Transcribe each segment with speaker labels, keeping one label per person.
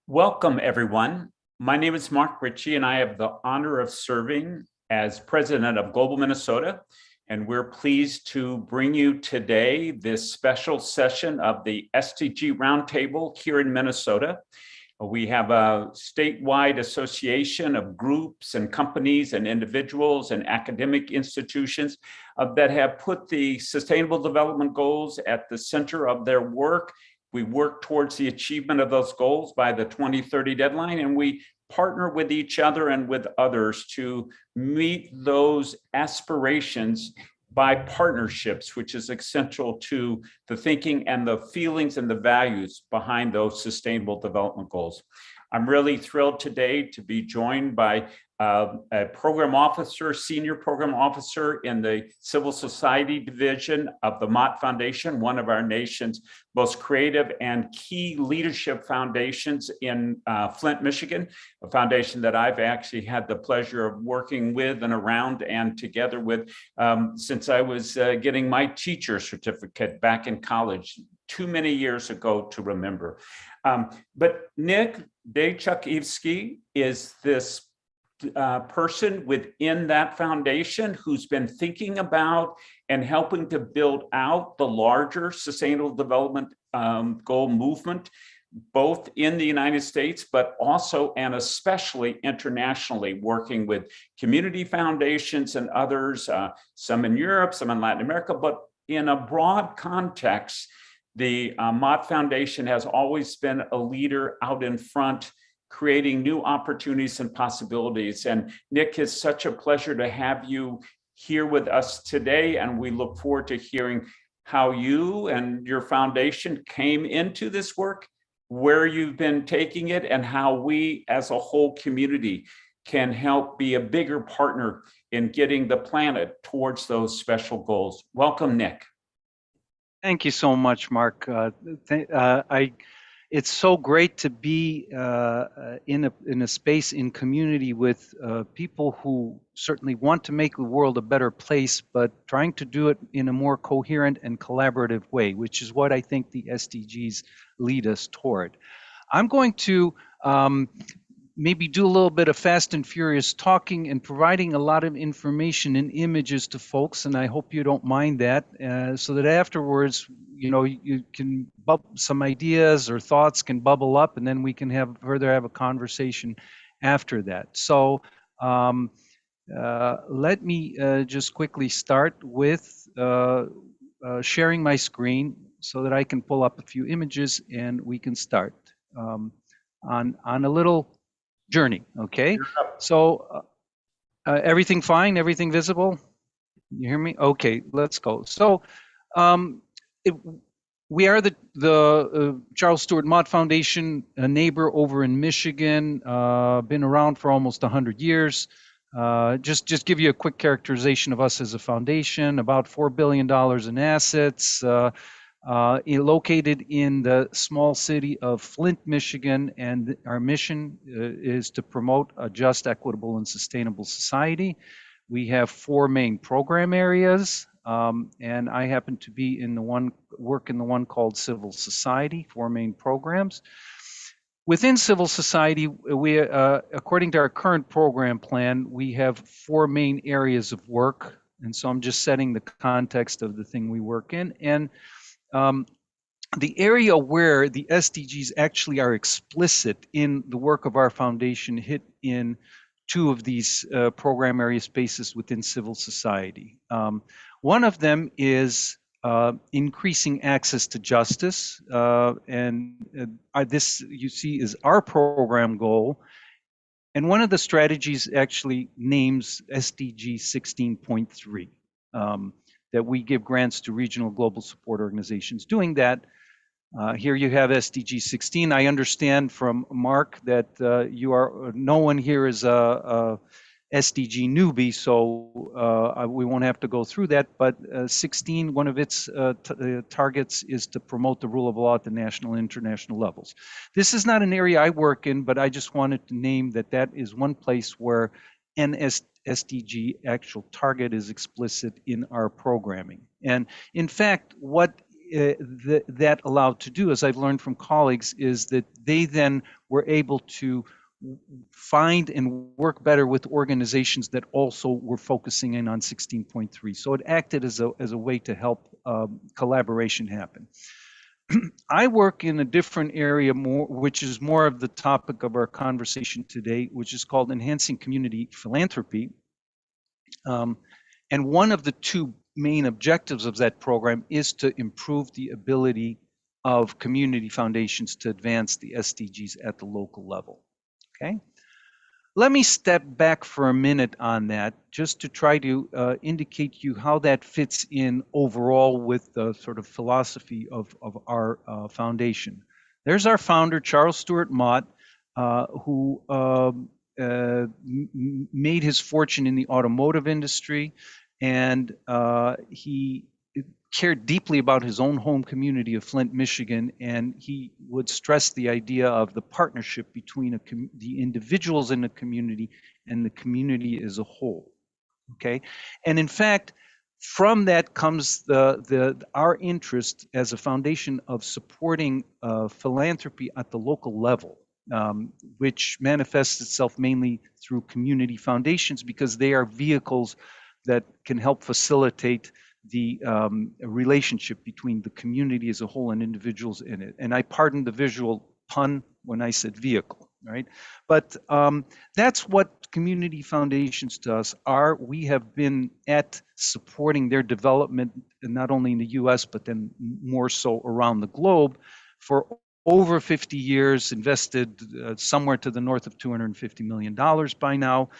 Speaker 1: Welcome, everyone. My name is Mark Ritchie, and I have the honor of serving as president of Global Minnesota. And we're pleased to bring you today this special session of the SDG Roundtable here in Minnesota. We have a statewide association of groups and companies and individuals and academic institutions that have put the Sustainable Development Goals at the center of their work. We work towards the achievement of those goals by the 2030 deadline, and we partner with each other and with others to meet those aspirations by partnerships, which is essential to the thinking and the feelings and the values behind those sustainable development goals. I'm really thrilled today to be joined by a program officer, senior program officer in the civil society division of the Mott Foundation, one of our nation's most creative and key leadership foundations in Flint, Michigan, a foundation that I've actually had the pleasure of working with and around and together with since I was getting my teacher certificate back in college too many years ago to remember. But Nick Deychakiwsky is this person within that foundation who's been thinking about and helping to build out the larger sustainable development goal movement, both in the United States, but also and especially internationally, working with community foundations and others, some in Europe, some in Latin America, but in a broad context, the Mott Foundation has always been a leader out in front, creating new opportunities and possibilities. And Nick, it's such a pleasure to have you here with us today. And we look forward to hearing how you and your foundation came into this work, where you've been taking it, and how we as a whole community can help be a bigger partner in getting the planet towards those special goals. Welcome, Nick.
Speaker 2: Thank you so much, Mark. It's so great to be in a space in community with people who certainly want to make the world a better place, but trying to do it in a more coherent and collaborative way, which is what I think the SDGs lead us toward. I'm going to maybe do a little bit of fast and furious talking and providing a lot of information and images to folks, and I hope you don't mind that, so that afterwards, you know, you can some ideas or thoughts can bubble up, and then we can have a conversation after that. So let me just quickly start with sharing my screen so that I can pull up a few images and we can start on a little journey. Okay, so everything fine, everything visible? You hear me? Okay, let's go. So we are the Charles Stewart Mott Foundation, a neighbor over in Michigan, been around for almost 100 years. Just give you a quick characterization of us as a foundation, about $4 billion in assets, located in the small city of Flint, Michigan, and our mission is to promote a just, equitable, and sustainable society. We have 4 main program areas, and I happen to be in the one called Civil Society, 4 main programs. Within civil society, we, according to our current program plan, we have 4 main areas of work, and so I'm just setting the context of the thing we work in. And the area where the SDGs actually are explicit in the work of our foundation hit in 2 of these program area spaces within civil society. One of them is increasing access to justice, and this, you see, is our program goal. And one of the strategies actually names SDG 16.3. That we give grants to regional global support organizations doing that. Here you have SDG 16. I understand from Mark that no one here is a SDG newbie, so we won't have to go through that, but 16, one of its targets is to promote the rule of law at the national and international levels. This is not an area I work in, but I just wanted to name that is one place where SDG actual target is explicit in our programming. And in fact, what that allowed to do, as I've learned from colleagues, is that they then were able to find and work better with organizations that also were focusing in on 16.3. So it acted as a way to help collaboration happen. I work in a different area, which is more of the topic of our conversation today, which is called enhancing community philanthropy. And one of the two main objectives of that program is to improve the ability of community foundations to advance the SDGs at the local level. Okay. Let me step back for a minute on that, just to try to indicate to you how that fits in overall with the sort of philosophy of our foundation. There's our founder, Charles Stewart Mott, who made his fortune in the automotive industry, and he cared deeply about his own home community of Flint, Michigan, and he would stress the idea of the partnership between the individuals in the community and the community as a whole. Okay, and in fact, from that comes our interest as a foundation of supporting philanthropy at the local level, which manifests itself mainly through community foundations, because they are vehicles that can help facilitate the relationship between the community as a whole and individuals in it. And I pardon the visual pun when I said vehicle, right? But that's what community foundations to us are. We have been at supporting their development, not only in the US, but then more so around the globe for over 50 years, invested somewhere to the north of $250 million by now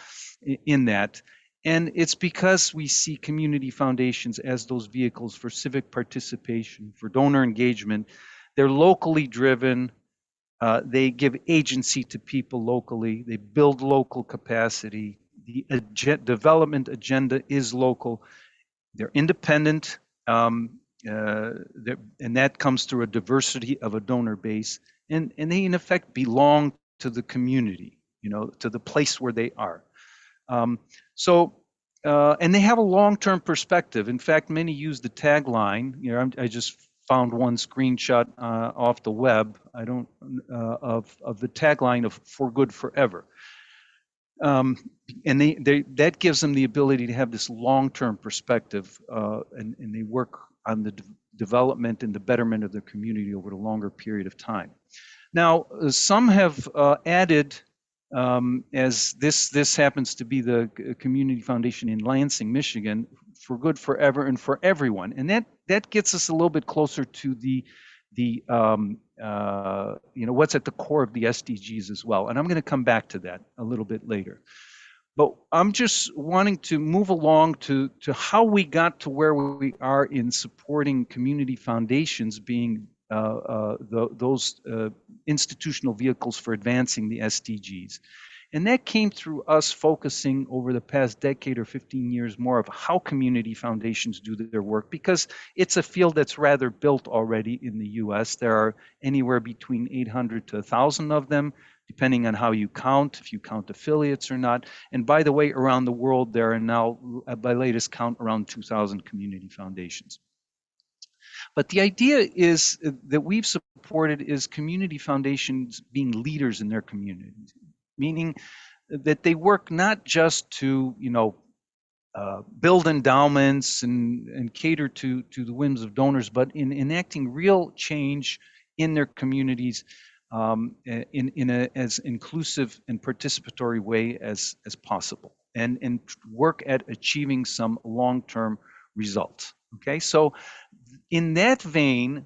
Speaker 2: in that. And it's because we see community foundations as those vehicles for civic participation, for donor engagement. They're locally driven. They give agency to people locally. They build local capacity. The development agenda is local. They're independent, and that comes through a diversity of a donor base. And they, in effect, belong to the community, to the place where they are. And they have a long-term perspective. In fact, many use the tagline. I just found one screenshot off the web. Of the tagline of "For Good Forever," and that gives them the ability to have this long-term perspective, and they work on the development and the betterment of the community over a longer period of time. Now, some have added. As this happens to be the community foundation in Lansing, Michigan, For Good Forever and for everyone, and that gets us a little bit closer to what's at the core of the SDGs as well. And I'm going to come back to that a little bit later. But I'm just wanting to move along to how we got to where we are in supporting community foundations being those institutional vehicles for advancing the SDGs. And that came through us focusing over the past decade or 15 years more of how community foundations do their work, because it's a field that's rather built already in the US. There are anywhere between 800 to 1,000 of them, depending on how you count, if you count affiliates or not. And by the way, around the world, there are now, by latest count, around 2,000 community foundations. But the idea is that we've supported is community foundations being leaders in their communities, meaning that they work not just to, build endowments and cater to the whims of donors, but in enacting real change in their communities in a as inclusive and participatory way as possible, and work at achieving some long-term results. Okay, so in that vein,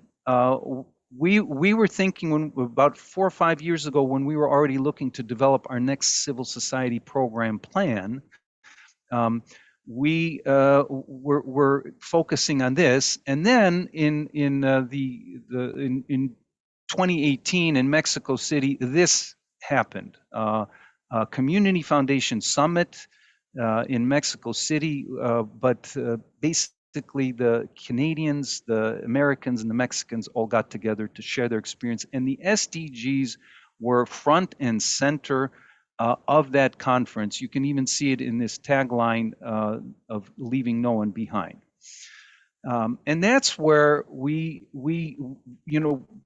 Speaker 2: we were thinking about 4 or 5 years ago, when we were already looking to develop our next civil society program plan, we were focusing on this. And then in 2018 in Mexico City, this happened. A community foundation summit in Mexico City, but basically the Canadians, the Americans, and the Mexicans all got together to share their experience, and the SDGs were front and center of that conference. You can even see it in this tagline of leaving no one behind. And that's where we,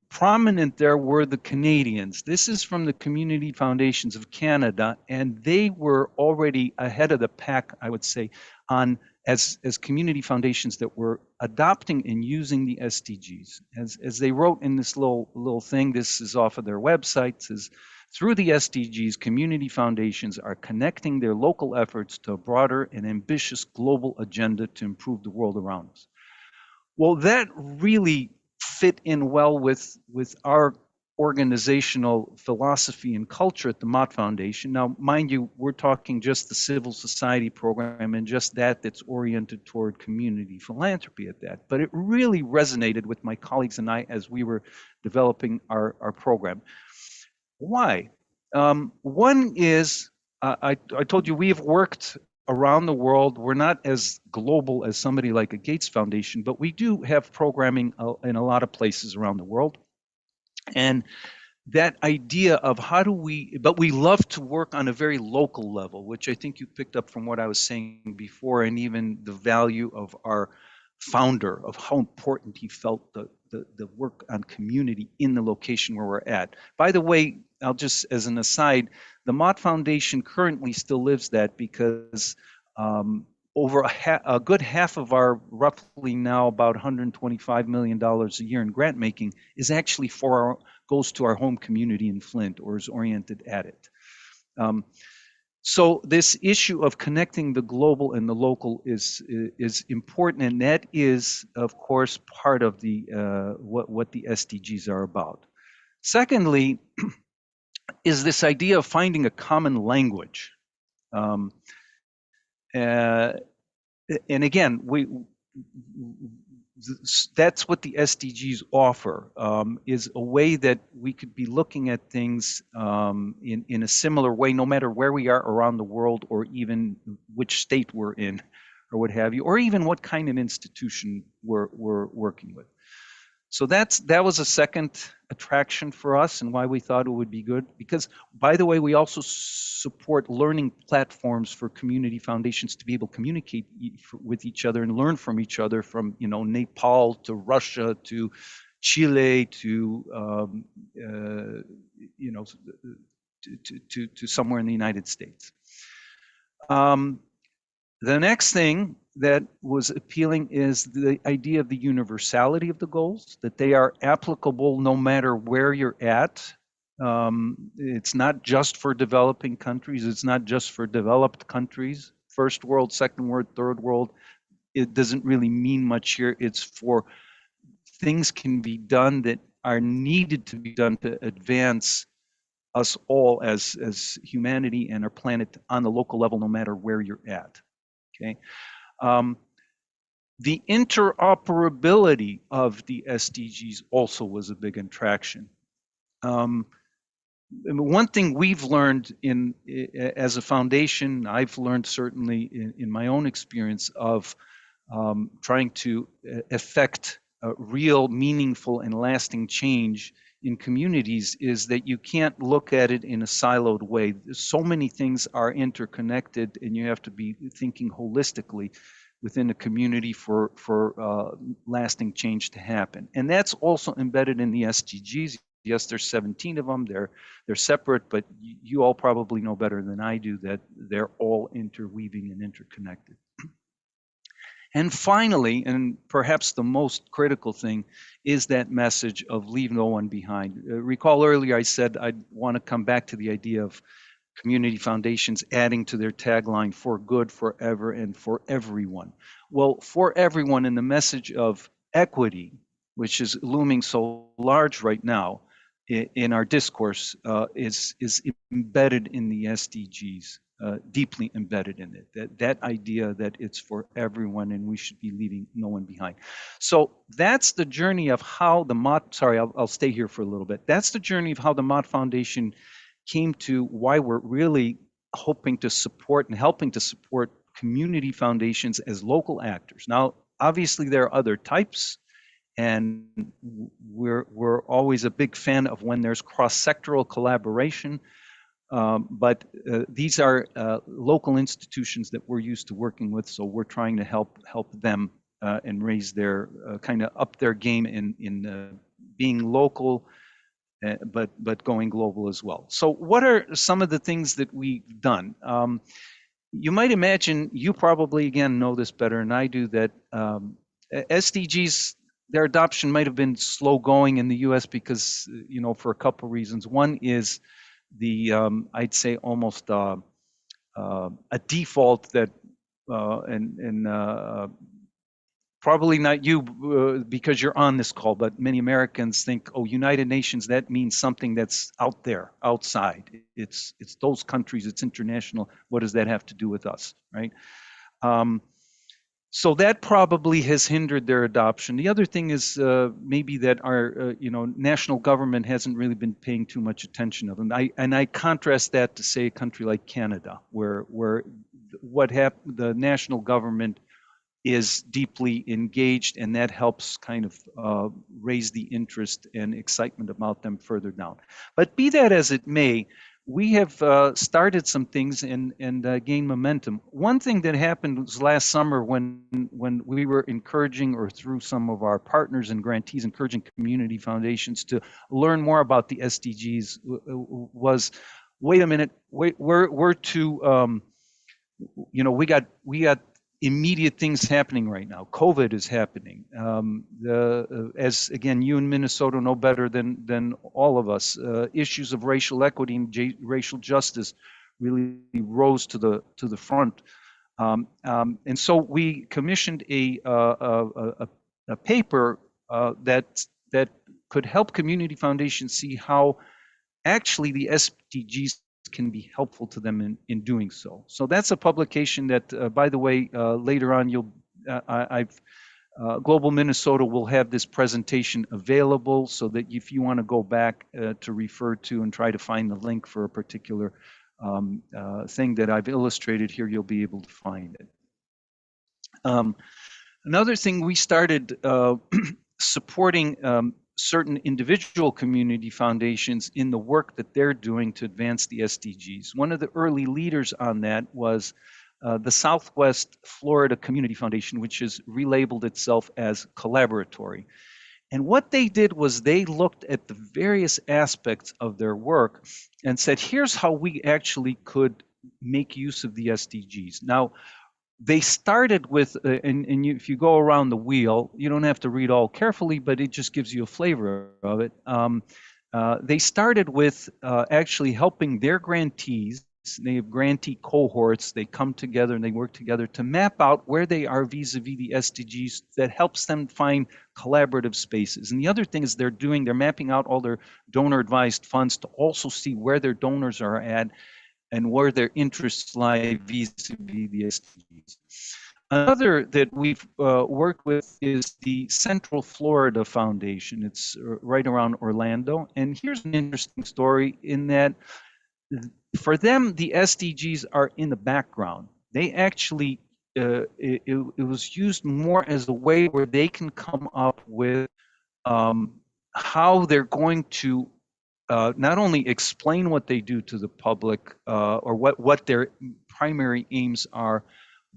Speaker 2: prominent there were the Canadians. This is from the Community Foundations of Canada, and they were already ahead of the pack, I would say, on as community foundations that were adopting and using the SDGs. As they wrote in this little thing, this is off of their website, says, through the SDGs, community foundations are connecting their local efforts to a broader and ambitious global agenda to improve the world around us. Well, that really fit in well with our organizational philosophy and culture at the Mott Foundation. Now, mind you, we're talking just the civil society program and just that's oriented toward community philanthropy at that. But it really resonated with my colleagues and I as we were developing our program. Why? One is, I told you we have worked around the world. We're not as global as somebody like a Gates Foundation, but we do have programming in a lot of places around the world. And that idea of but we love to work on a very local level, which I think you picked up from what I was saying before, and even the value of our founder, of how important he felt the work on community in the location where we're at. By the way, I'll just, as an aside, the Mott Foundation currently still lives that because over a good half of our roughly now about $125 million a year in grant making is actually goes to our home community in Flint or is oriented at it. So this issue of connecting the global and the local is important, and that is, of course, part of the what the SDGs are about. Secondly, is this idea of finding a common language. And again, that's what the SDGs offer, is a way that we could be looking at things in a similar way, no matter where we are around the world, or even which state we're in, or what have you, or even what kind of institution we're working with. So that was a second attraction for us, and why we thought it would be good. Because, by the way, we also support learning platforms for community foundations to be able to communicate with each other and learn from each other, from Nepal to Russia to Chile to to somewhere in the United States. The next thing that was appealing is the idea of the universality of the goals, that they are applicable no matter where you're at. It's not just for developing countries. It's not just for developed countries, first world, second world, third world. It doesn't really mean much here. It's for things can be done that are needed to be done to advance us all as humanity and our planet on the local level, no matter where you're at. Okay. The interoperability of the SDGs also was a big attraction. One thing we've learned as a foundation, I've learned certainly in my own experience of trying to effect a real, meaningful, and lasting change in communities, is that you can't look at it in a siloed way. So many things are interconnected, and you have to be thinking holistically within a community for lasting change to happen. And that's also embedded in the SDGs. Yes, there's 17 of them. They're separate, but you all probably know better than I do that they're all interweaving and interconnected. And finally, and perhaps the most critical thing, is that message of leave no one behind. Recall earlier I said I'd want to come back to the idea of community foundations adding to their tagline, for good, forever, and for everyone. Well, for everyone, in the message of equity, which is looming so large right now in our discourse, is embedded in the SDGs. Deeply embedded in it, that idea that it's for everyone and we should be leaving no one behind. So that's the journey of how the Mott, sorry, I'll stay here for a little bit. That's the journey of how the Mott Foundation came to why we're really hoping to support and helping to support community foundations as local actors. Now, obviously there are other types, and we're always a big fan of when there's cross-sectoral collaboration. But these are local institutions that we're used to working with, so we're trying to help them and raise their kind of up their game in being local, but going global as well. So what are some of the things that we've done? You might imagine, you probably again know this better than I do, that SDGs, their adoption might have been slow going in the U.S. because, for a couple of reasons. One is the I'd say almost a default that probably not you because you're on this call, but many Americans think, oh, United Nations, that means something that's out there, outside. It's those countries, it's international. What does that have to do with us, right? So that probably has hindered their adoption. The other thing is maybe that our national government hasn't really been paying too much attention of them. I contrast that to say a country like Canada, where the national government is deeply engaged, and that helps kind of raise the interest and excitement about them further down. But be that as it may, we have started some things and gained momentum. One thing that happened was last summer when we were encouraging, or through some of our partners and grantees, encouraging community foundations to learn more about the SDGs, was, wait a minute, we're too, we got immediate things happening right now. COVID is happening. As again, you in Minnesota know better than all of us, issues of racial equity and racial justice really rose to the front. And so we commissioned a paper that could help community foundations see how actually the SDGs can be helpful to them in doing so. So that's a publication that, by the way, later on Global Minnesota will have this presentation available, so that if you want to go back to refer to and try to find the link for a particular thing that I've illustrated here, you'll be able to find it. Another thing, we started supporting certain individual community foundations in the work that they're doing to advance the SDGs. One of the early leaders on that was the Southwest Florida Community Foundation, which has relabeled itself as Collaboratory. And what they did was they looked at the various aspects of their work and said, here's how we actually could make use of the SDGs. Now, they started with, if you go around the wheel, you don't have to read all carefully, but it just gives you a flavor of it. They started with actually helping their grantees. They have grantee cohorts. They come together and they work together to map out where they are vis-a-vis the SDGs. That helps them find collaborative spaces. And the other thing is they're mapping out all their donor-advised funds to also see where their donors are at and where their interests lie vis-a-vis the SDGs. Another that we've worked with is the Central Florida Foundation. It's right around Orlando. And here's an interesting story in that for them, the SDGs are in the background. They actually, it was used more as a way where they can come up with how they're going to not only explain what they do to the public or what their primary aims are,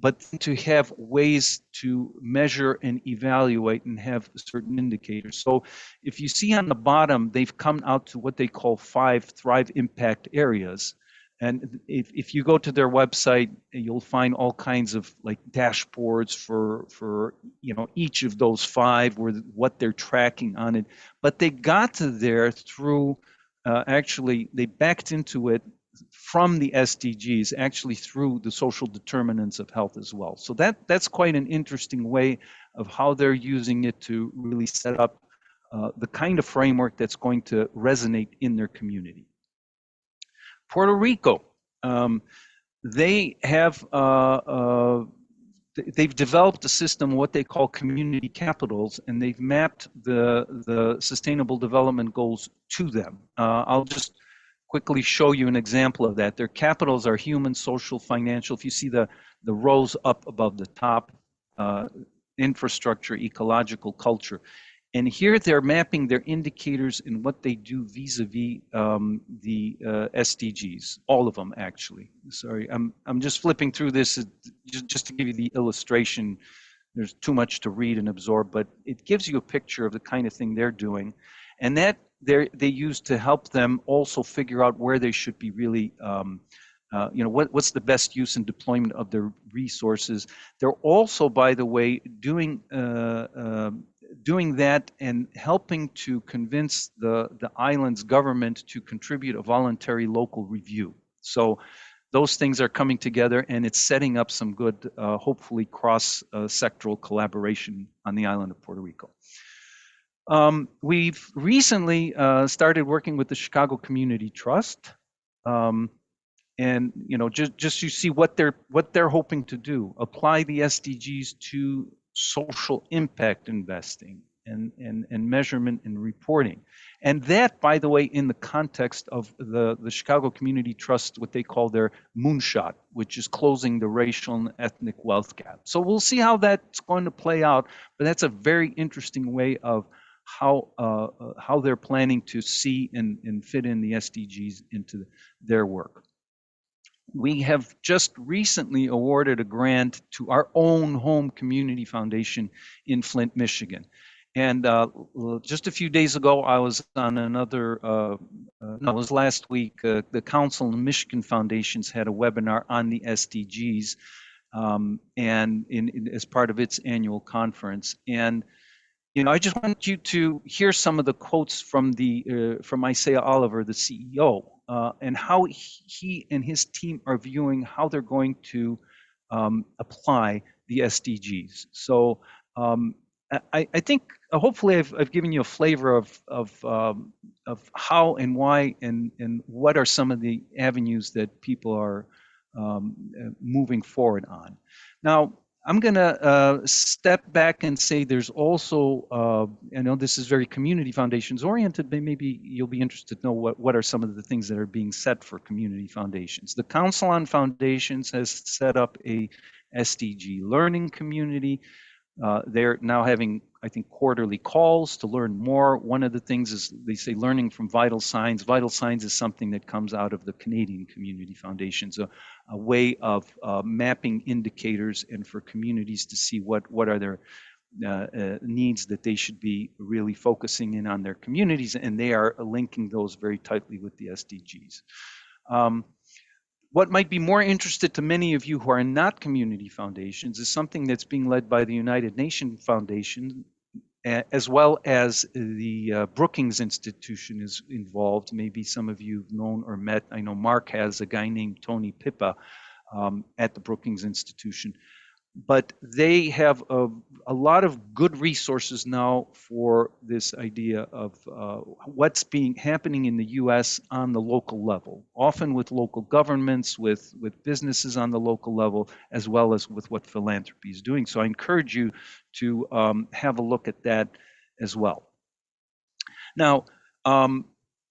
Speaker 2: but to have ways to measure and evaluate and have certain indicators. So if you see on the bottom, they've come out to what they call 5 Thrive Impact Areas. And if you go to their website, you'll find all kinds of like dashboards for each of those 5, where what they're tracking on it. But they got to there through actually they backed into it from the SDGs, actually through the social determinants of health as well. So that's quite an interesting way of how they're using it to really set up the kind of framework that's going to resonate in their community. Puerto Rico, they have they've developed a system, what they call community capitals, and they've mapped the sustainable development goals to them. I'll just quickly show you an example of that. Their capitals are human, social, financial. If you see the rows up above the top, infrastructure, ecological, culture. And here they're mapping their indicators in what they do vis-a-vis the SDGs, all of them actually. Sorry, I'm just flipping through this just to give you the illustration there's too much to read and absorb, but it gives you a picture of the kind of thing they're doing, and that they use to help them also figure out where they should be really, what's the best use and deployment of their resources. They're also, by the way, doing that and helping to convince the island's government to contribute a voluntary local review. So those things are coming together, and it's setting up some good, hopefully cross-sectoral collaboration on the island of Puerto Rico. We've recently started working with the Chicago Community Trust, and just you see what they're hoping to do: apply the SDGs to social impact investing and measurement and reporting. And that, by the way, in the context of the Chicago Community Trust, what they call their moonshot, which is closing the racial and ethnic wealth gap. So we'll see how that's going to play out, but that's a very interesting way of how they're planning to see and fit in the SDGs into their work. We have just recently awarded a grant to our own home community foundation in Flint, Michigan. And just a few days ago, I was on another, it was last week, the Council of Michigan Foundations had a webinar on the SDGs and as part of its annual conference. And I just want you to hear some of the quotes from Isaiah Oliver, the CEO, and how he and his team are viewing how they're going to apply the SDGs. So I think hopefully I've given you a flavor of how and why and what are some of the avenues that people are moving forward on. Now, I'm going to step back and say there's also, I know this is very community foundations oriented, but maybe you'll be interested to know what are some of the things that are being set for community foundations. The Council on Foundations has set up a SDG Learning Community. They're now having, I think, quarterly calls to learn more. One of the things is they say learning from vital signs. Vital signs is something that comes out of the Canadian Community Foundations, a way of mapping indicators and for communities to see what are their needs that they should be really focusing in on their communities, and they are linking those very tightly with the SDGs. What might be more interested to many of you who are not community foundations is something that's being led by the United Nations Foundation, as well as the Brookings Institution is involved. Maybe some of you have known or met. I know Mark has a guy named Tony Pippa at the Brookings Institution. But they have a lot of good resources now for this idea of what's happening in the U.S. on the local level, often with local governments, with businesses on the local level, as well as with what philanthropy is doing. So I encourage you to have a look at that as well. Now,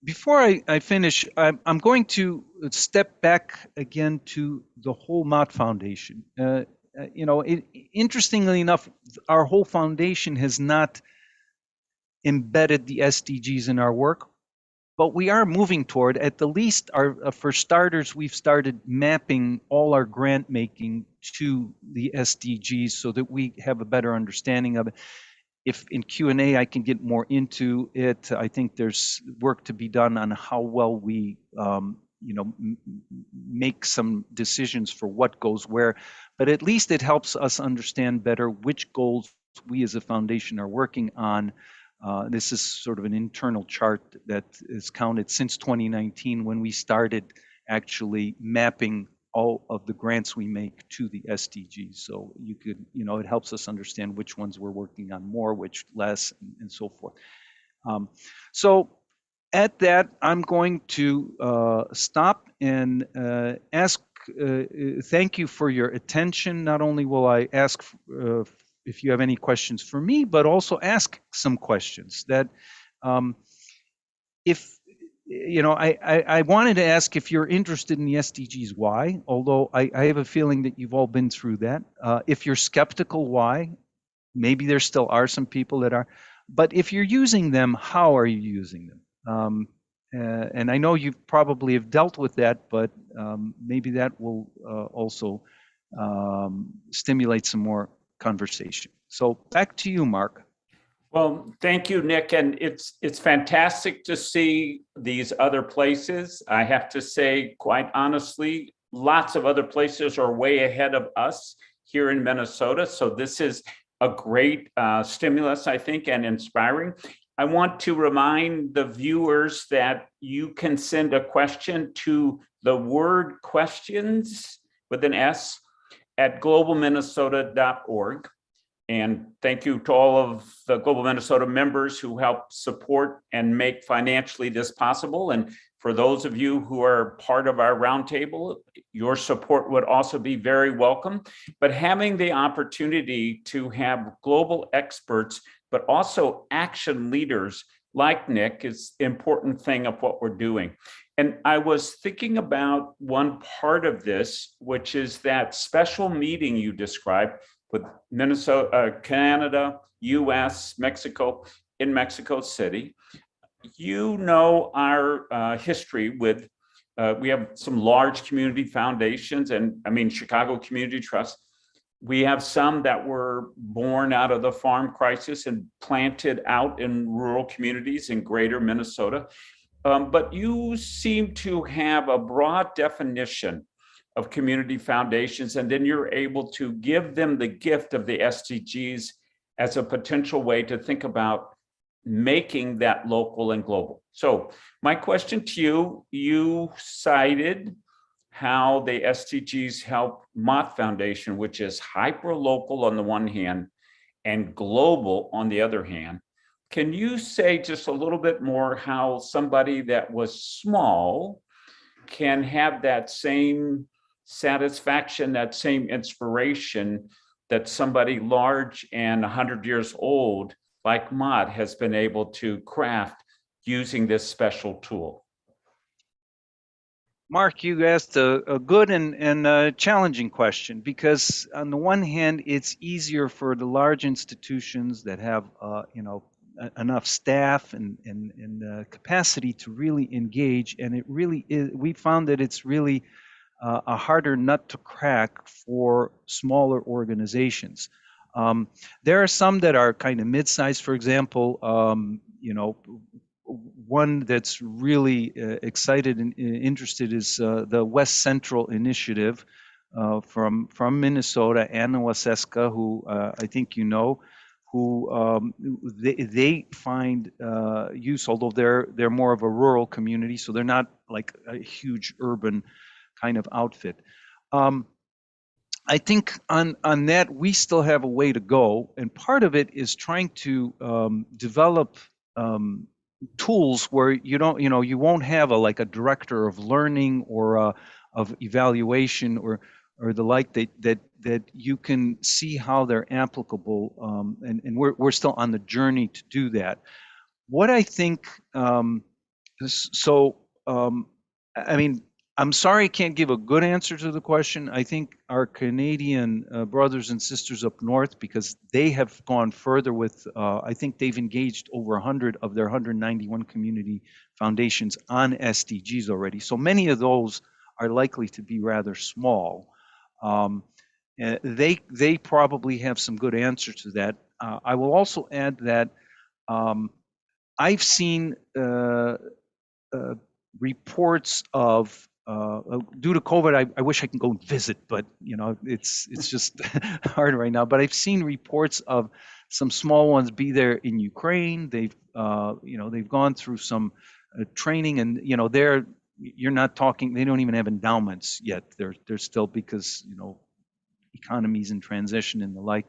Speaker 2: before I finish, I'm going to step back again to the whole Mott Foundation. Interestingly enough, our whole foundation has not embedded the SDGs in our work, but we are moving toward, at the least, for starters, we've started mapping all our grant making to the SDGs so that we have a better understanding of it. If in Q&A I can get more into it, I think there's work to be done on how well we make some decisions for what goes where, but at least it helps us understand better which goals we as a foundation are working on. This is sort of an internal chart that is counted since 2019 when we started actually mapping all of the grants we make to the SDGs. So you could, it helps us understand which ones we're working on more, which less, and so forth. So at that, I'm going to stop and thank you for your attention. Not only will I ask if you have any questions for me, but also ask some questions that I wanted to ask if you're interested in the SDGs, why? Although I have a feeling that you've all been through that. If you're skeptical, why? Maybe there still are some people that are. But if you're using them, how are you using them? And I know you probably have dealt with that, but maybe that will also stimulate some more conversation. So back to you, Mark.
Speaker 1: Well, thank you, Nick. And it's fantastic to see these other places. I have to say, quite honestly, lots of other places are way ahead of us here in Minnesota. So this is a great stimulus, I think, and inspiring. I want to remind the viewers that you can send a question to the word questions with an S at globalminnesota.org. And thank you to all of the Global Minnesota members who help support and make financially this possible. And for those of you who are part of our roundtable, your support would also be very welcome. But having the opportunity to have global experts, but also action leaders like Nick is the important thing of what we're doing. And I was thinking about one part of this, which is that special meeting you described with Minnesota, Canada, US, Mexico, in Mexico City. You know our history with, we have some large community foundations, and I mean, Chicago Community Trust. We have some that were born out of the farm crisis and planted out in rural communities in greater Minnesota. But you seem to have a broad definition of community foundations, and then you're able to give them the gift of the SDGs as a potential way to think about making that local and global. So my question to you, you cited how the SDGs help Mott Foundation, which is hyper-local on the one hand and global on the other hand. Can you say just a little bit more how somebody that was small can have that same satisfaction, that same inspiration that somebody large and 100 years old like Mott has been able to craft using this special tool?
Speaker 2: Mark, you asked a good and a challenging question, because on the one hand, it's easier for the large institutions that have enough staff and capacity to really engage, and it really is. We found that it's really a harder nut to crack for smaller organizations. There are some that are kind of mid-sized. For example, one that's really excited and interested is the West Central Initiative from Minnesota, Anna Waseska, who I think you know, who they find use, although they're more of a rural community, so they're not like a huge urban kind of outfit. I think on that we still have a way to go, and part of it is trying to develop tools where you won't have a director of learning or of evaluation or the like, that you can see how they're applicable, and we're still on the journey to do that. What I think, I mean, I'm sorry I can't give a good answer to the question. I think our Canadian brothers and sisters up north, because they have gone further with, I think they've engaged over 100 of their 191 community foundations on SDGs already. So many of those are likely to be rather small. They probably have some good answer to that. I will also add that I've seen reports of, due to COVID, I wish I can go and visit, but it's just hard right now. But I've seen reports of some small ones be there in Ukraine. They've gone through some training, and you're not talking. They don't even have endowments yet. They're still, because economies in transition and the like.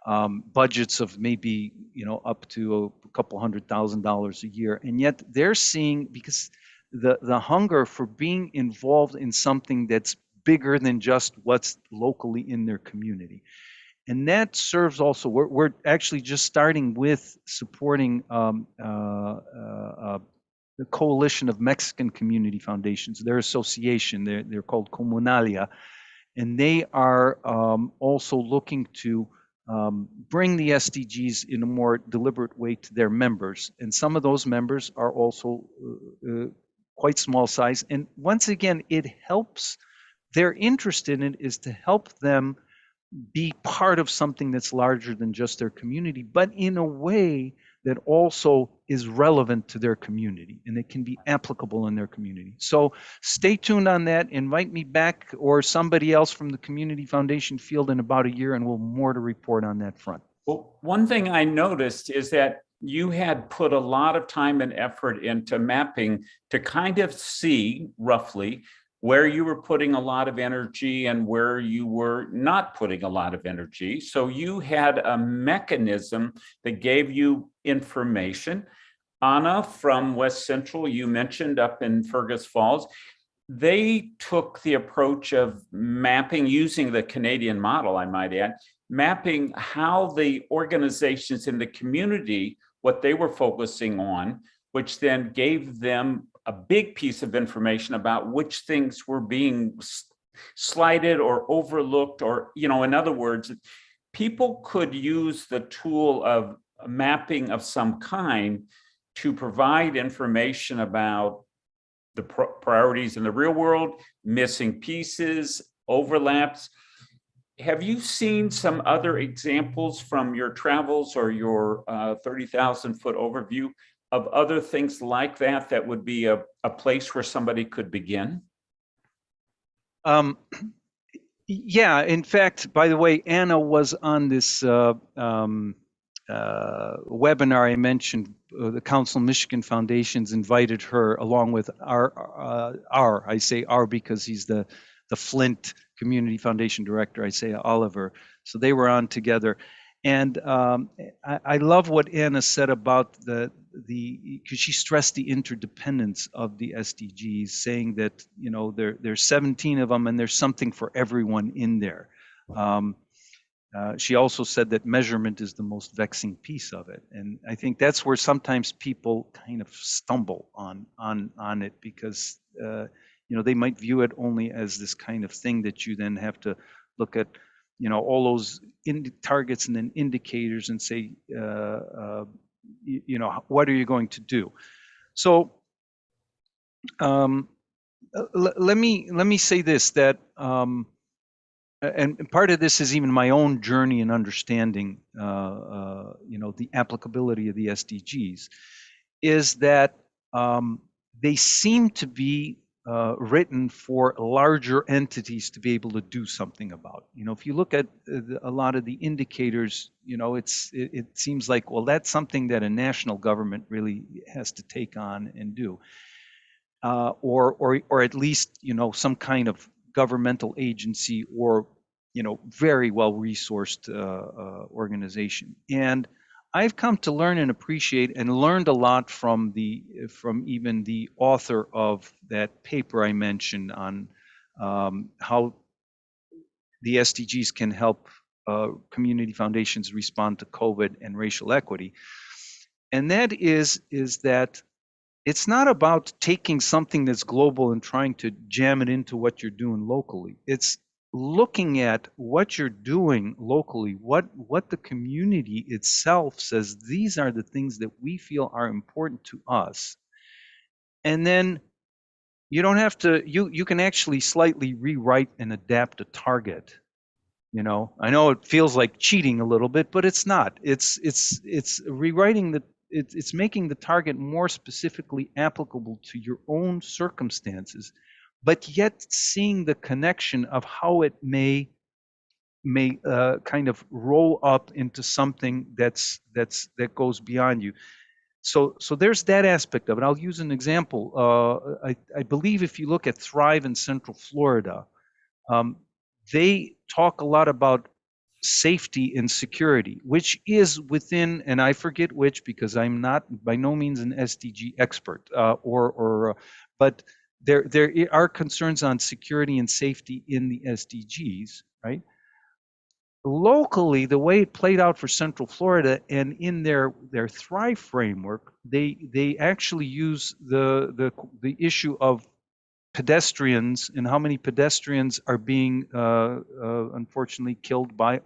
Speaker 2: Budgets of maybe up to a couple $100,000 a year, and yet they're seeing, because the hunger for being involved in something that's bigger than just what's locally in their community. And that serves also, we're actually just starting with supporting the Coalition of Mexican Community Foundations, their association, they're called communalia, and they are also looking to bring the SDGs in a more deliberate way to their members. And some of those members are also quite small size. And once again, it helps, their interest in it is to help them be part of something that's larger than just their community, but in a way that also is relevant to their community and it can be applicable in their community. So stay tuned on that. Invite me back or somebody else from the Community Foundation field in about a year, and we'll have more to report on that front.
Speaker 1: Well, one thing I noticed is that you had put a lot of time and effort into mapping to kind of see roughly where you were putting a lot of energy and where you were not putting a lot of energy. So you had a mechanism that gave you information. Anna from West Central, you mentioned up in Fergus Falls, they took the approach of mapping, using the Canadian model, I might add, mapping how the organizations in the community, what they were focusing on, which then gave them a big piece of information about which things were being slighted or overlooked, or, in other words, people could use the tool of mapping of some kind to provide information about the priorities in the real world, missing pieces, overlaps. Have you seen some other examples from your travels or your 30,000-foot overview of other things like that that would be a place where somebody could begin?
Speaker 2: Yeah, in fact, by the way, Anna was on this webinar I mentioned. The Council Michigan Foundation's invited her along with I say our because he's the Flint Community Foundation director. I say Oliver. So they were on together. And I love what Anna said about because she stressed the interdependence of the SDGs, saying that there's 17 of them and there's something for everyone in there. She also said that measurement is the most vexing piece of it, and I think that's where sometimes people kind of stumble on it because they might view it only as this kind of thing that you then have to look at. All those targets and then indicators and say, what are you going to do? So let me say this, that and part of this is even my own journey in understanding, the applicability of the SDGs, is that they seem to be written for larger entities to be able to do something about. If you look at a lot of the indicators, it seems like, well, that's something that a national government really has to take on and do, or at least some kind of governmental agency or very well resourced organization. And I've come to learn and appreciate and learned a lot from even the author of that paper I mentioned on how the SDGs can help community foundations respond to COVID and racial equity. And that is that it's not about taking something that's global and trying to jam it into what you're doing locally. It's looking at what you're doing locally, what the community itself says, these are the things that we feel are important to us. And then you don't have to, you can actually slightly rewrite and adapt a target. I know it feels like cheating a little bit, but it's not. It's rewriting it's making the target more specifically applicable to your own circumstances, but yet seeing the connection of how it may kind of roll up into something that goes beyond you. So there's that aspect of it. I'll use an example. I believe if you look at Thrive in Central Florida, they talk a lot about safety and security, which is within, and I forget which because I'm not by no means an SDG expert, but there are concerns on security and safety in the SDGs, right? Locally, the way it played out for Central Florida and in their Thrive framework, they actually use the issue of pedestrians and how many pedestrians are being unfortunately killed by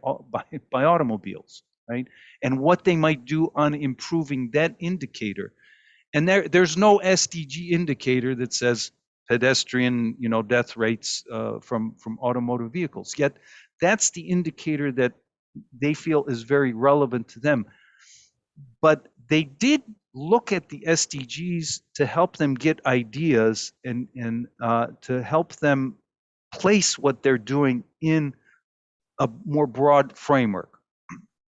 Speaker 2: automobiles, right? And what they might do on improving that indicator. And there's no SDG indicator that says pedestrian death rates from automotive vehicles. Yet that's the indicator that they feel is very relevant to them. But they did look at the SDGs to help them get ideas and to help them place what they're doing in a more broad framework.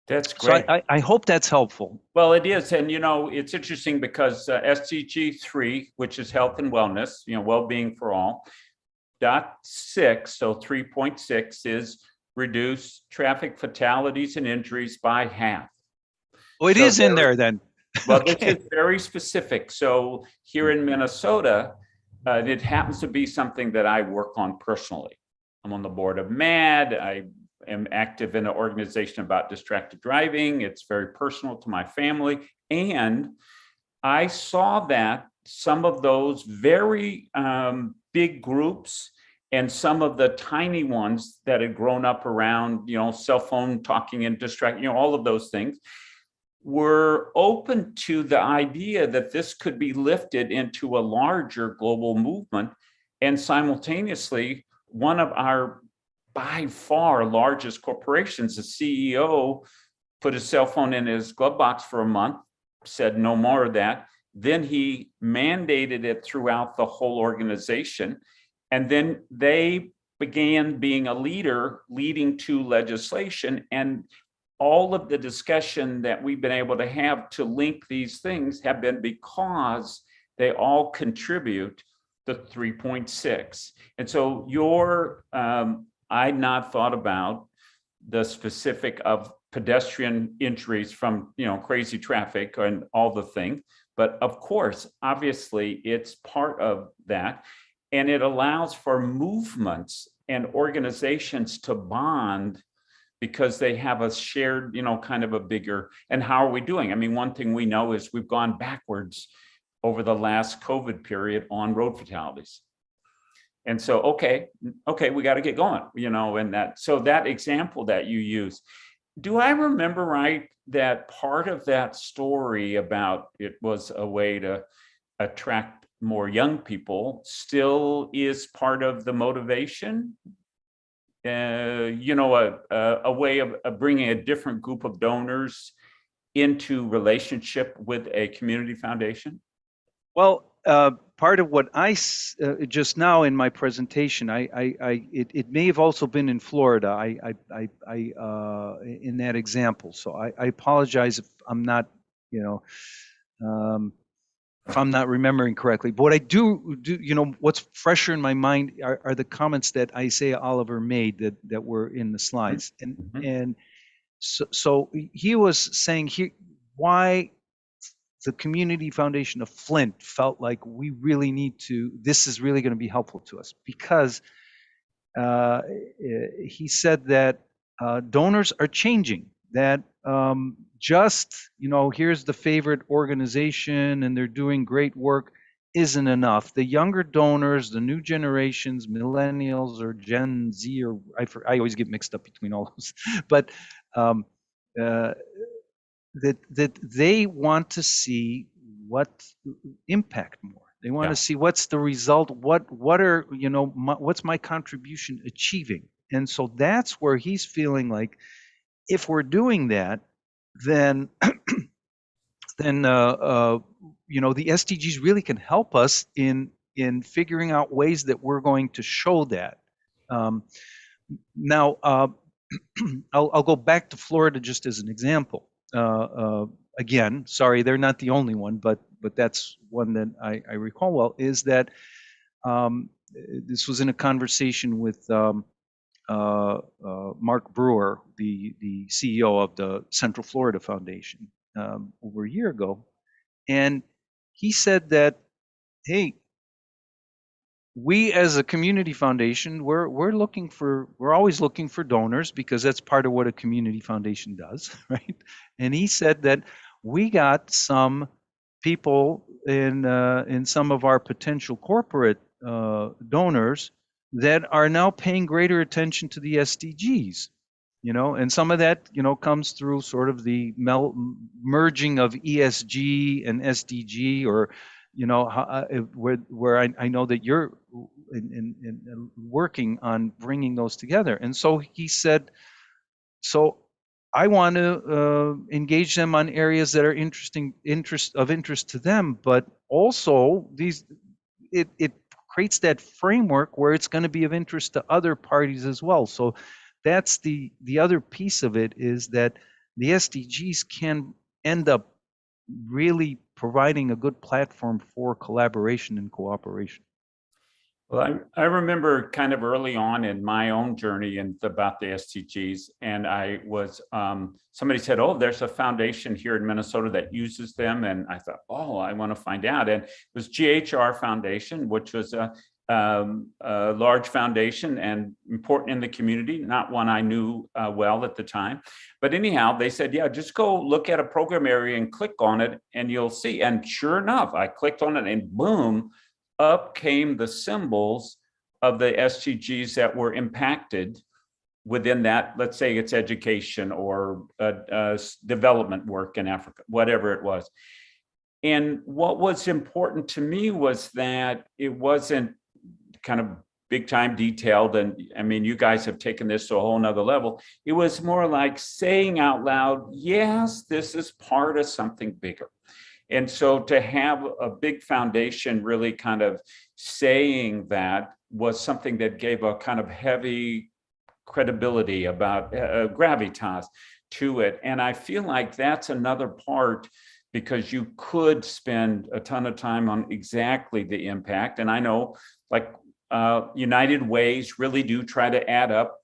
Speaker 1: That's
Speaker 2: So
Speaker 1: great.
Speaker 2: I hope that's helpful.
Speaker 1: Well, it is. And, it's interesting because SDG 3, which is health and wellness, well-being for all, .6, so 3.6 is reduce traffic fatalities and injuries by half.
Speaker 2: Oh, it is in there then.
Speaker 1: Well,
Speaker 2: Okay.
Speaker 1: this is very specific. So here in Minnesota, it happens to be something that I work on personally. I'm on the board of MAD. I am active in an organization about distracted driving. It's very personal to my family. And I saw that some of those very big groups and some of the tiny ones that had grown up around, cell phone talking and distracting, all of those things, were open to the idea that this could be lifted into a larger global movement. And simultaneously, one of our by far largest corporations, the CEO, put his cell phone in his glove box for a month, said no more of that. Then he mandated it throughout the whole organization. And then they began being a leader, leading to legislation. And all of the discussion that we've been able to have to link these things have been because they all contribute to 3.6. And so I'd not thought about the specific of pedestrian injuries from, crazy traffic and all the things. But of course, obviously, it's part of that. And it allows for movements and organizations to bond because they have a shared, kind of a bigger, and how are we doing? I mean, one thing we know is we've gone backwards over the last COVID period on road fatalities. And so, okay, we got to get going, so that example that you use, do I remember right that part of that story about it was a way to attract more young people still is part of the motivation? A way of bringing a different group of donors into relationship with a community foundation?
Speaker 2: Well, part of what I just now in my presentation, it may have also been in Florida. In that example. So I apologize if I'm not, if I'm not remembering correctly. But what I do, what's fresher in my mind are the comments that Isaiah Oliver made that were in the slides, and so he was saying why the Community Foundation of Flint felt like we really need to. This is really going to be helpful to us because he said that donors are changing. That here's the favorite organization and they're doing great work isn't enough. The younger donors, the new generations, millennials or Gen Z, or I always get mixed up between all those, but that they want to see what impact more. They want to see what's the result. What are what's my contribution achieving? And so that's where he's feeling like, if we're doing that, then the SDGs really can help us in figuring out ways that we're going to show that. Now, I'll go back to Florida just as an example. Again, sorry, they're not the only one, but that's one that I recall well. Is that this was in a conversation with Mark Brewer, the CEO of the Central Florida Foundation, over a year ago, and he said that, hey, we as a community foundation, we're always looking for donors because that's part of what a community foundation does, right? And he said that we got some people in some of our potential corporate donors that are now paying greater attention to the SDGs, and some of that, comes through sort of the merging of ESG and SDG, or, where I know that you're in working on bringing those together. And so he said, so I want to engage them on areas that are of interest to them, but also it creates that framework where it's going to be of interest to other parties as well. So that's the other piece of it, is that the SDGs can end up really providing a good platform for collaboration and cooperation.
Speaker 1: Well, I remember kind of early on in my own journey and about the SDGs, and I was, somebody said, oh, there's a foundation here in Minnesota that uses them. And I thought, oh, I want to find out. And it was GHR Foundation, which was a large foundation and important in the community, not one I knew well at the time. But anyhow, they said, yeah, just go look at a program area and click on it and you'll see. And sure enough, I clicked on it and boom, up came the symbols of the SDGs that were impacted within that. Let's say it's education or development work in Africa, whatever it was. And what was important to me was that it wasn't kind of big time detailed. And I mean, you guys have taken this to a whole nother level. It was more like saying out loud, yes, this is part of something bigger. And so to have a big foundation really kind of saying that was something that gave a kind of heavy credibility about gravitas to it. And I feel like that's another part, because you could spend a ton of time on exactly the impact. And I know like United Ways really do try to add up,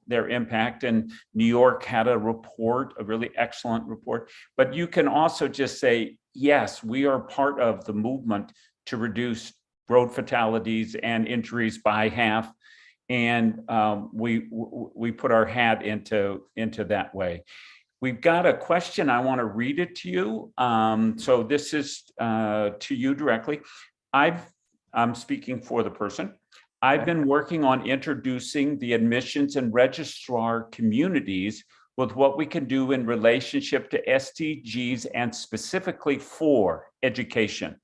Speaker 1: their impact. And New York had a report, a really excellent report. But you can also just say, yes, we are part of the movement to reduce road fatalities and injuries by half. And we put our hat into that way. We've got a question. I want to read it to you. So this is to you directly. I'm speaking for the person. I've been working on introducing the admissions and registrar communities with what we can do in relationship to SDGs and specifically for education.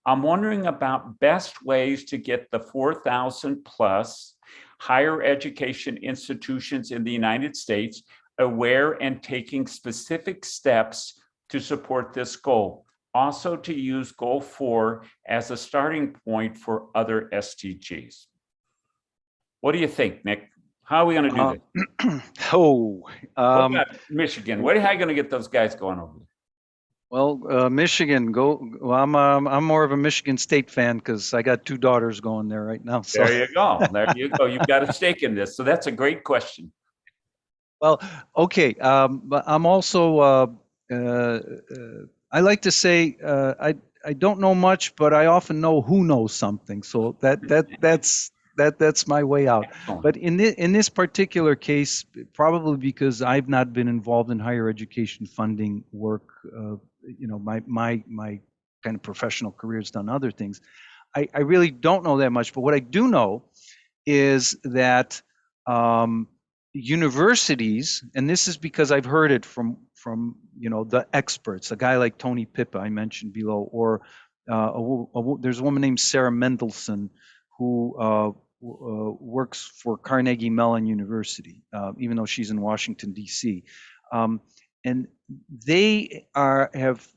Speaker 1: I'm wondering about best ways to get the 4,000 plus higher education institutions in the United States aware and taking specific steps to support this goal. Also to use goal 4 as a starting point for other SDGs. What do you think, Nick? How are we going to do this?
Speaker 2: What
Speaker 1: about Michigan? How are you going to get those guys going over there?
Speaker 2: Well, Michigan, go. Well, I'm more of a Michigan State fan because I got 2 daughters going there right now. So.
Speaker 1: There you go. There you go. You've got a stake in this. So that's a great question.
Speaker 2: Well, okay. But I'm also. I like to say I don't know much, but I often know who knows something. So that's my way out. Excellent. But in this particular case, probably because I've not been involved in higher education funding work, my kind of professional career has done other things. I really don't know that much. But what I do know is that universities, and this is because I've heard it from the experts, a guy like Tony Pippa I mentioned below, or there's a woman named Sarah Mendelson who works for Carnegie Mellon University, even though she's in Washington, D.C. And they have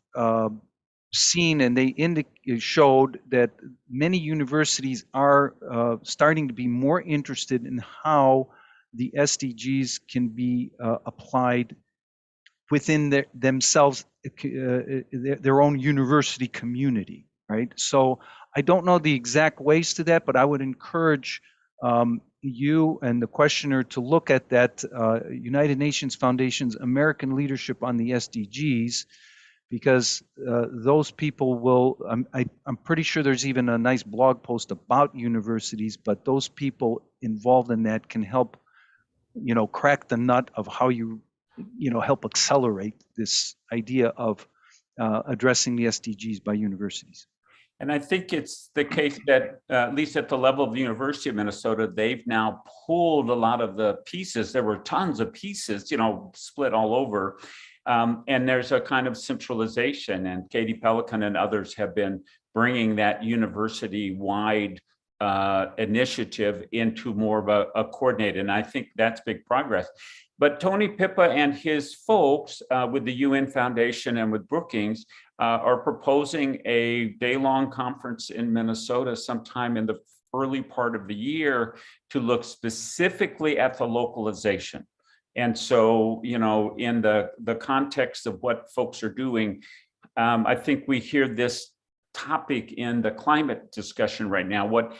Speaker 2: seen, and they showed that many universities are starting to be more interested in how the SDGs can be applied within themselves, their own university community, right? So I don't know the exact ways to that, but I would encourage you and the questioner to look at that United Nations Foundation's American Leadership on the SDGs, because those people will, I'm pretty sure there's even a nice blog post about universities, but those people involved in that can help, crack the nut of how you help accelerate this idea of addressing the SDGs by universities.
Speaker 1: And I think it's the case that, at least at the level of the University of Minnesota, they've now pulled a lot of the pieces. There were tons of pieces, split all over. And there's a kind of centralization, and Katie Pelican and others have been bringing that university-wide initiative into more of a coordinated, and I think that's big progress. But Tony Pippa and his folks with the UN Foundation and with Brookings are proposing a day-long conference in Minnesota sometime in the early part of the year to look specifically at the localization. And so, you know, in the context of what folks are doing, I think we hear this topic in the climate discussion right now.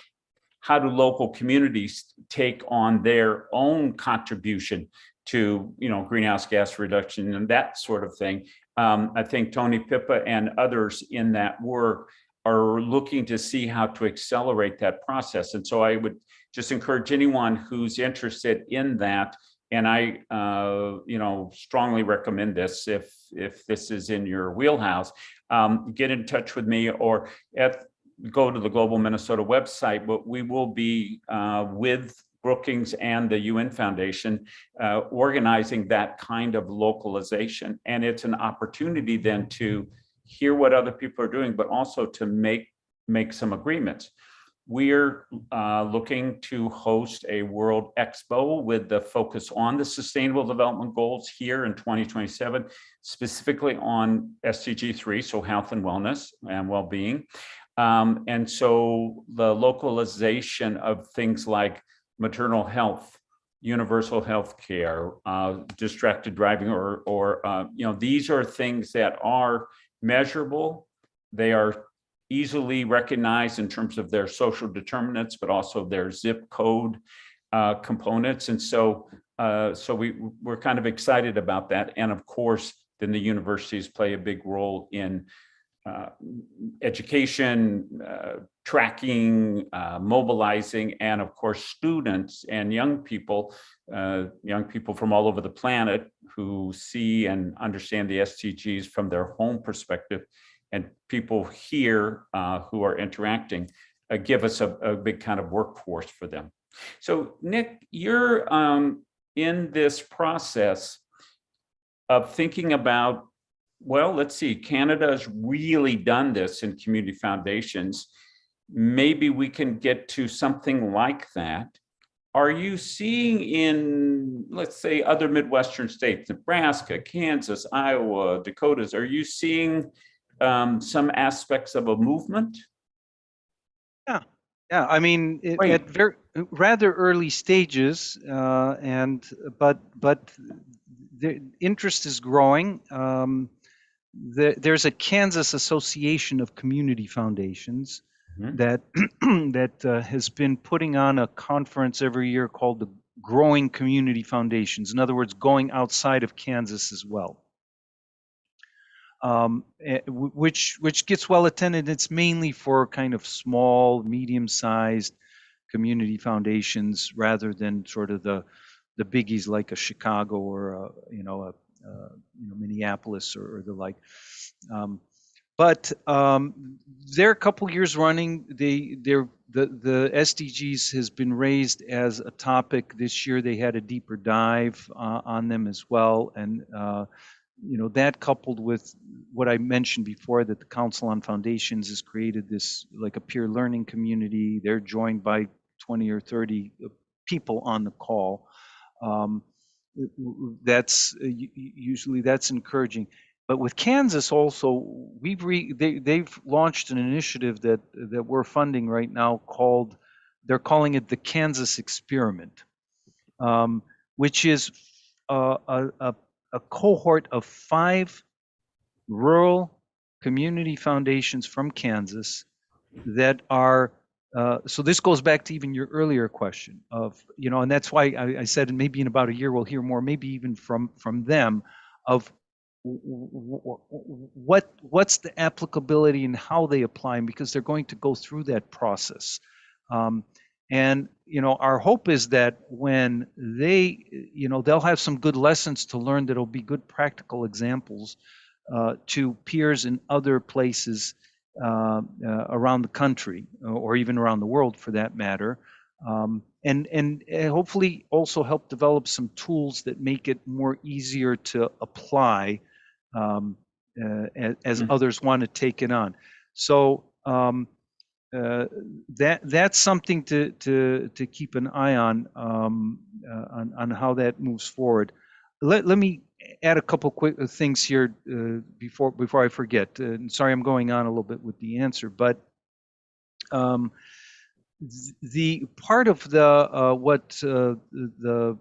Speaker 1: How do local communities take on their own contribution to, you know, greenhouse gas reduction and that sort of thing? I think Tony Pippa and others in that work are looking to see how to accelerate that process. And so I would just encourage anyone who's interested in that. And I, you know, strongly recommend this if this is in your wheelhouse. Get in touch with me or go to the Global Minnesota website. But we will be with Brookings and the UN Foundation organizing that kind of localization, and it's an opportunity then to hear what other people are doing, but also to make some agreements. We're looking to host a World Expo with the focus on the Sustainable Development Goals here in 2027, specifically on SDG 3, so health and wellness and well-being. And so the localization of things like maternal health, universal health care, distracted driving, or you know, these are things that are measurable. They are easily recognized in terms of their social determinants, but also their zip code components. And so, we're kind of excited about that. And of course, then the universities play a big role in education, tracking, mobilizing, and of course, students and young people from all over the planet who see and understand the SDGs from their home perspective, and people here who are interacting give us a big kind of workforce for them. So Nick, you're in this process of thinking about, well, let's see, Canada's really done this in community foundations. Maybe we can get to something like that. Are you seeing in, let's say, other Midwestern states, Nebraska, Kansas, Iowa, Dakotas, are you seeing some aspects of a movement?
Speaker 2: Yeah. I mean, at very rather early stages, but the interest is growing. There's a Kansas Association of Community Foundations that has been putting on a conference every year called the Growing Community Foundations. In other words, going outside of Kansas as well, which gets well attended. It's mainly for kind of small, medium-sized community foundations rather than sort of the biggies like a Chicago or a Minneapolis or the like. But they're a couple years running. The SDGs has been raised as a topic this year. They had a deeper dive on them as well, and that coupled with what I mentioned before, that the Council on Foundations has created this like a peer learning community. They're joined by 20 or 30 people on the call. That's usually encouraging. But with Kansas also, they've launched an initiative that we're funding right now they're calling it the Kansas Experiment, which is a cohort of 5 rural community foundations from Kansas that are. So this goes back to even your earlier question of, and that's why I said maybe in about a year we'll hear more, maybe even from them, of what's the applicability and how they apply them, because they're going to go through that process. And our hope is that when they'll have some good lessons to learn that'll be good practical examples to peers in other places around the country, or even around the world for that matter, and hopefully also help develop some tools that make it more easier to apply as others want to take it on. So that's something to keep an eye on how that moves forward. Let me add a couple quick things here before I forget. Sorry, I'm going on a little bit with the answer, but the part of the what the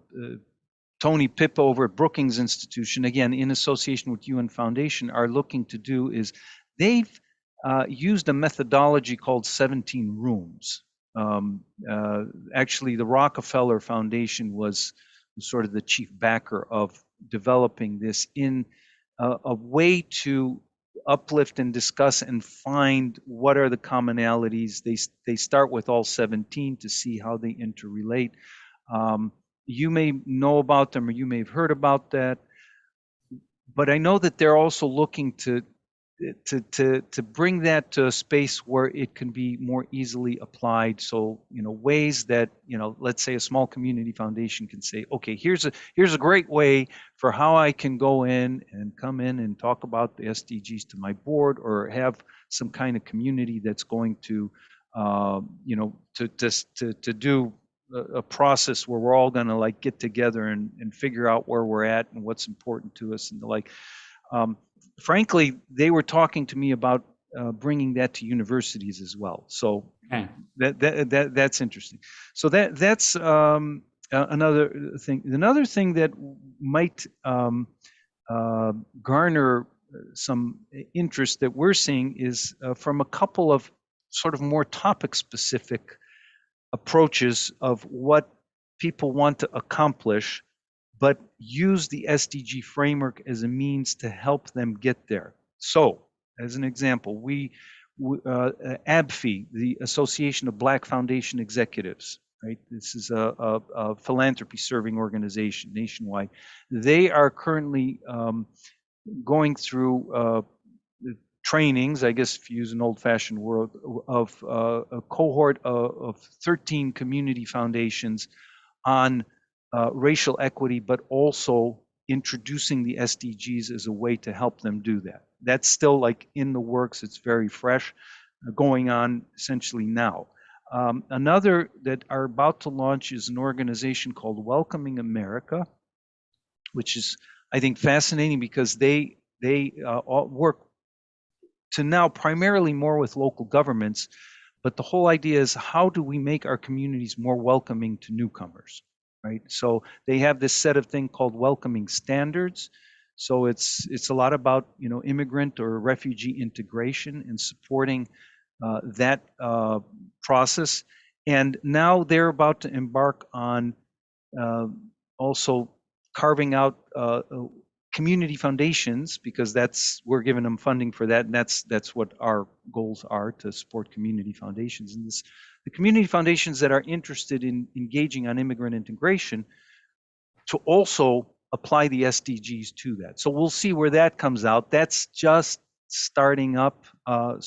Speaker 2: Tony Pippa over at Brookings Institution, again in association with UN Foundation, are looking to do is they've used a methodology called 17 rooms. Actually, the Rockefeller Foundation was sort of the chief backer of developing this in a way to uplift and discuss and find what are the commonalities. They start with all 17 to see how they interrelate. You may know about them or you may have heard about that, but I know that they're also looking to bring that to a space where it can be more easily applied. So, ways that, let's say a small community foundation can say, okay, here's a great way for how I can go in and come in and talk about the SDGs to my board, or have some kind of community that's going to, to do a process where we're all going to like get together and figure out where we're at and what's important to us and the like. Frankly, they were talking to me about bringing that to universities as well. So that's interesting. So that's another thing. Another thing that might garner some interest that we're seeing is from a couple of sort of more topic-specific approaches of what people want to accomplish, but use the SDG framework as a means to help them get there. So, as an example, ABFI, the Association of Black Foundation Executives, right? This is a philanthropy serving organization nationwide. They are currently going through trainings, I guess if you use an old-fashioned word, of a cohort of 13 community foundations on racial equity, but also introducing the SDGs as a way to help them do that. That's still like in the works. It's very fresh, going on essentially now. Another that are about to launch is an organization called Welcoming America, which is, I think, fascinating because they work to now primarily more with local governments, but the whole idea is how do we make our communities more welcoming to newcomers, right? So they have this set of thing called welcoming standards. So it's a lot about immigrant or refugee integration and supporting that process. And now they're about to embark on also carving out community foundations, because we're giving them funding for that, and that's what our goals are, to support community foundations. And the community foundations that are interested in engaging on immigrant integration to also apply the SDGs to that. So we'll see where that comes out. That's just starting up. And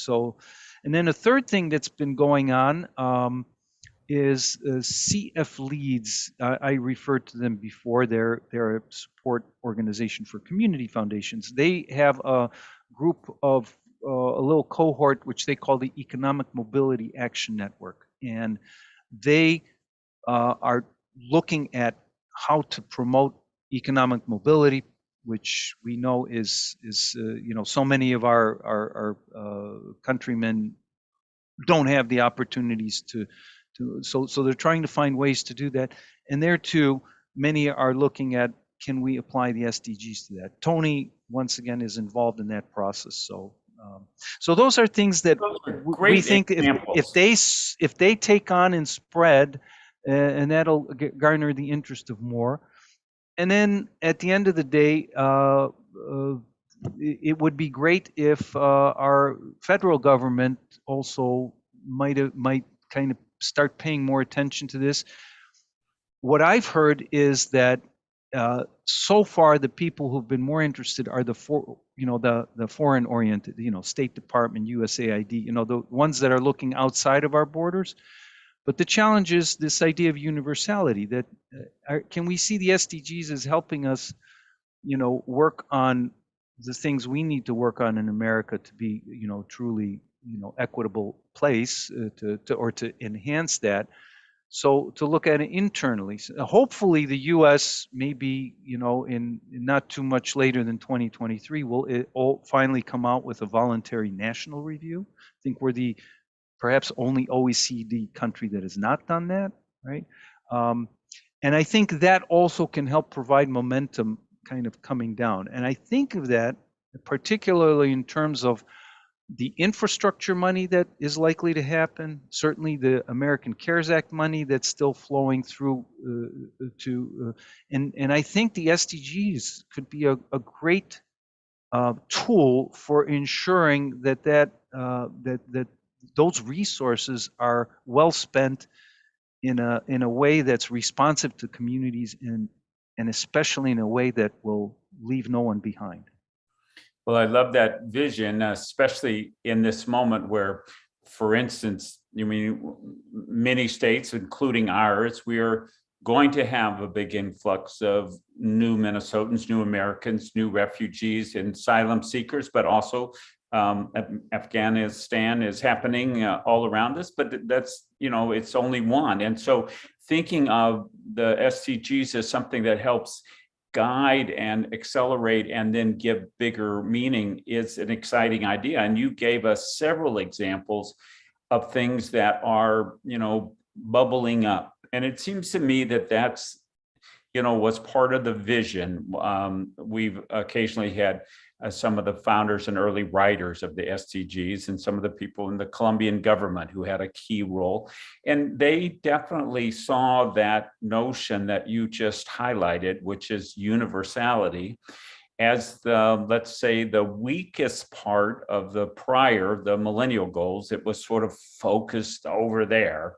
Speaker 2: then a third thing that's been going on is CF Leads. I referred to them before. They're a support organization for community foundations. They have a group of a little cohort which they call the Economic Mobility Action Network, and they are looking at how to promote economic mobility, which we know is so many of our countrymen don't have the opportunities to so they're trying to find ways to do that. And there too, many are looking at, can we apply the SDGs to that? Tony, once again, is involved in that process. So those are things that we think if they take on and spread, and that'll garner the interest of more. And then at the end of the day, it would be great if our federal government also might kind of start paying more attention to this. What I've heard is that so far the people who've been more interested are the foreign oriented, State Department, USAID, the ones that are looking outside of our borders. But the challenge is this idea of universality, that can we see the SDGs as helping us, work on the things we need to work on in America to be, truly equitable place to enhance that. So to look at it internally, hopefully the U.S. maybe in not too much later than 2023 will finally come out with a voluntary national review. I think we're the perhaps only OECD country that has not done that, right? And I think that also can help provide momentum kind of coming down. And I think of that particularly in terms of the infrastructure money that is likely to happen, certainly the American CARES Act money that's still flowing through and I think the SDGs could be a great tool for ensuring that those resources are well spent in a way that's responsive to communities and especially in a way that will leave no one behind.
Speaker 1: Well, I love that vision, especially in this moment where, for instance, many states, including ours, we are going to have a big influx of new Minnesotans, new Americans, new refugees and asylum seekers, but also Afghanistan is happening all around us, but that's, it's only one. And so thinking of the SDGs as something that helps guide and accelerate and then give bigger meaning is an exciting idea. And you gave us several examples of things that are, bubbling up. And it seems to me that that's, was part of the vision. We've occasionally had some of the founders and early writers of the SDGs and some of the people in the Colombian government who had a key role. And they definitely saw that notion that you just highlighted, which is universality, as the, let's say, the weakest part of the millennial goals. It was sort of focused over there.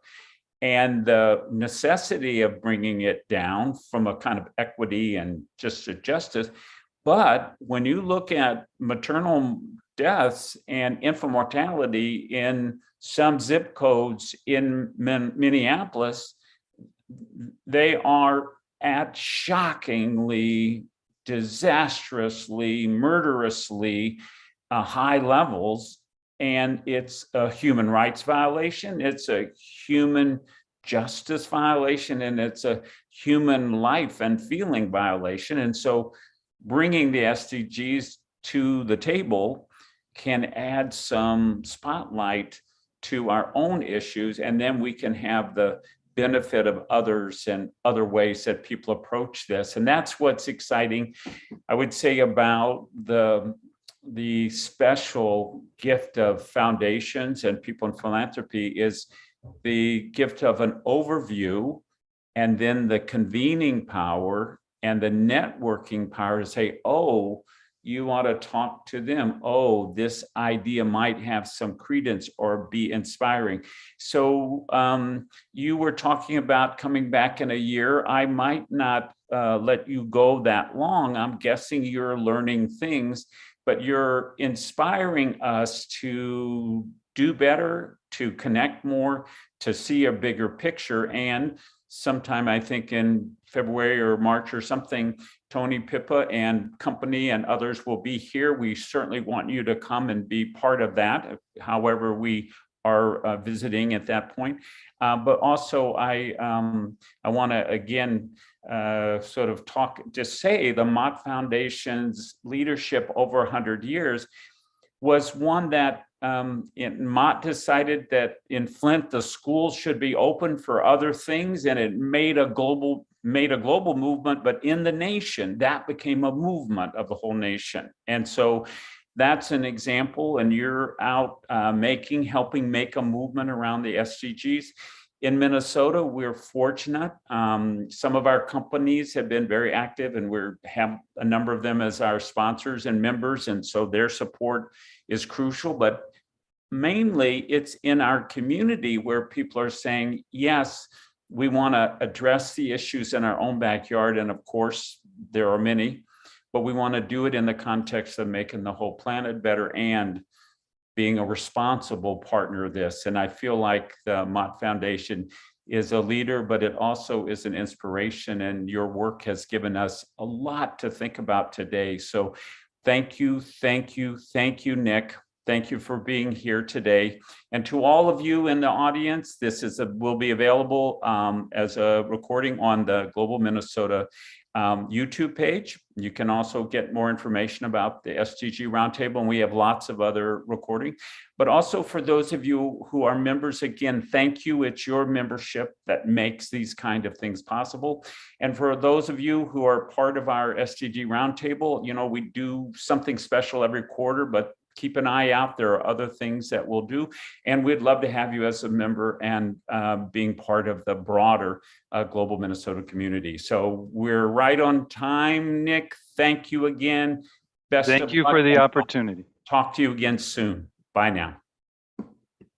Speaker 1: And the necessity of bringing it down from a kind of equity and just justice. But when you look at maternal deaths and infant mortality in some zip codes in Minneapolis, they are at shockingly, disastrously, murderously high levels. And it's a human rights violation, it's a human justice violation, and it's a human life and feeling violation. And so bringing the SDGs to the table can add some spotlight to our own issues, and then we can have the benefit of others and other ways that people approach this. And that's what's exciting, I would say, about the special gift of foundations and people in philanthropy is the gift of an overview and then the convening power and the networking power to say, oh, you want to talk to them. Oh, this idea might have some credence or be inspiring. So you were talking about coming back in a year. I might not let you go that long. I'm guessing you're learning things, but you're inspiring us to do better, to connect more, to see a bigger picture. And sometime, I think in February or March or something, Tony Pippa and company and others will be here. We certainly want you to come and be part of that, however we are visiting at that point. But also, I want to again sort of just say the Mott Foundation's leadership over 100 years was one that Mott decided that in Flint, the schools should be open for other things, and it made a global movement, but in the nation, that became a movement of the whole nation. And so that's an example, and you're out helping make a movement around the SDGs. In Minnesota, we're fortunate. Some of our companies have been very active, and we have a number of them as our sponsors and members, and so their support is crucial. But mainly, it's in our community where people are saying, yes, we want to address the issues in our own backyard, and of course, there are many, but we want to do it in the context of making the whole planet better and being a responsible partner of this. And I feel like the Mott Foundation is a leader, but it also is an inspiration, and your work has given us a lot to think about today. So thank you, Nick. Thank you for being here today. And to all of you in the audience, this will be available as a recording on the Global Minnesota YouTube page. You can also get more information about the SDG Roundtable, and we have lots of other recording. But also for those of you who are members, again, thank you. It's your membership that makes these kind of things possible. And for those of you who are part of our SDG Roundtable, you know, we do something special every quarter, but keep an eye out. There are other things that we'll do. And we'd love to have you as a member and being part of the broader Global Minnesota community. So we're right on time, Nick. Thank you again.
Speaker 2: Thank you for the opportunity.
Speaker 1: Talk to you again soon. Bye now.